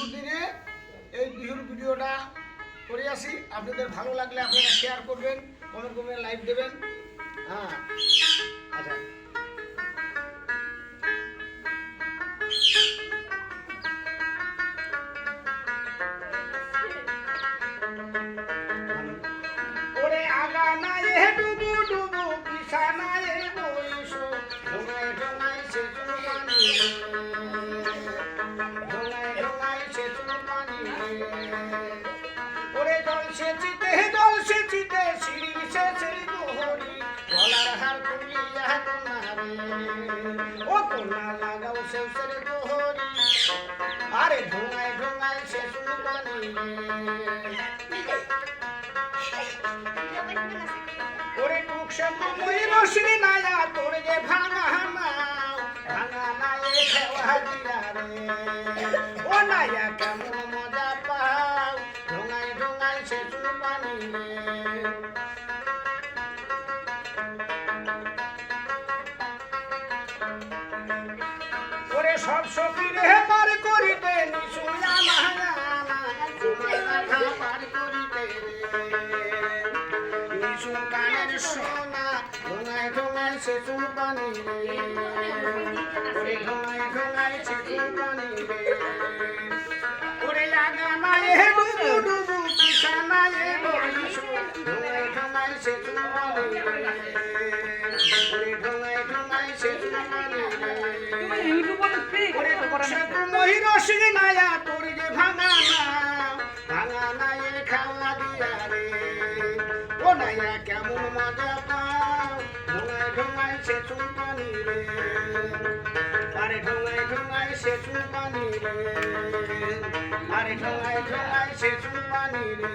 বিহুর দিনে এই বিহুর ভিডিওটা করে আসি। আপনাদের ভালো লাগলে আপনারা শেয়ার করবেন, কমেন্ট করবেন, লাইক দেবেন। হ্যাঁ আচ্ছা, ওরে আগা নাই ডুবু ডুবু পিছা নাই বইসো ঢোঙায় ঢোঙায় সে চুলকানি ঢোঙায় ঢোঙায় সে চুলকানি ওরে জল সেচিতে সিঁড়ি সে গোহরি গলার হার কুলিয়া কোনারে ও কোনা লাগাও শেষের গোহরি আরে ঢোঙায় ঢোঙায় সে চুলকানি ওরে টুকসে মই রশ্মি নায়া তোর যে ভাঙা নাও ভাঙা নায়ে খেওয়া দিয়া রে ও নায়া কেমন মজা পাও ঢোঙায় ঢোঙায় সে চুলকানি রে ওরে সব সখী রে পার করিতে নিশুয়া মাহানা তোমার কথা পার করিতে নিশু কানের সোনা ঢোঙায় ঢোঙায় সে চুলকানি রে ওরে ঢোঙায় ঢোঙায় সে চুলকানি রে ওরে লাগা নাই ডুবু ডুবু পিছা নাই বইসো ঢোঙায় ঢোঙায় সে চুলকানি রে ওরে ঢোঙায় ঢোঙায় সে চুলকানি রে মহিরসিনী নায়া তোর যে ভাঙা নায়ে খাওয়া দিয়া রে ও নায়া কেমন মজা পাও ঢোঙায় ঢোঙায় সে চুলকানি রে আরে ঢোঙায় ঢোঙায় সে চুলকানি রে আরে ঢোঙায় ঢোঙায় সে চুলকানি রে।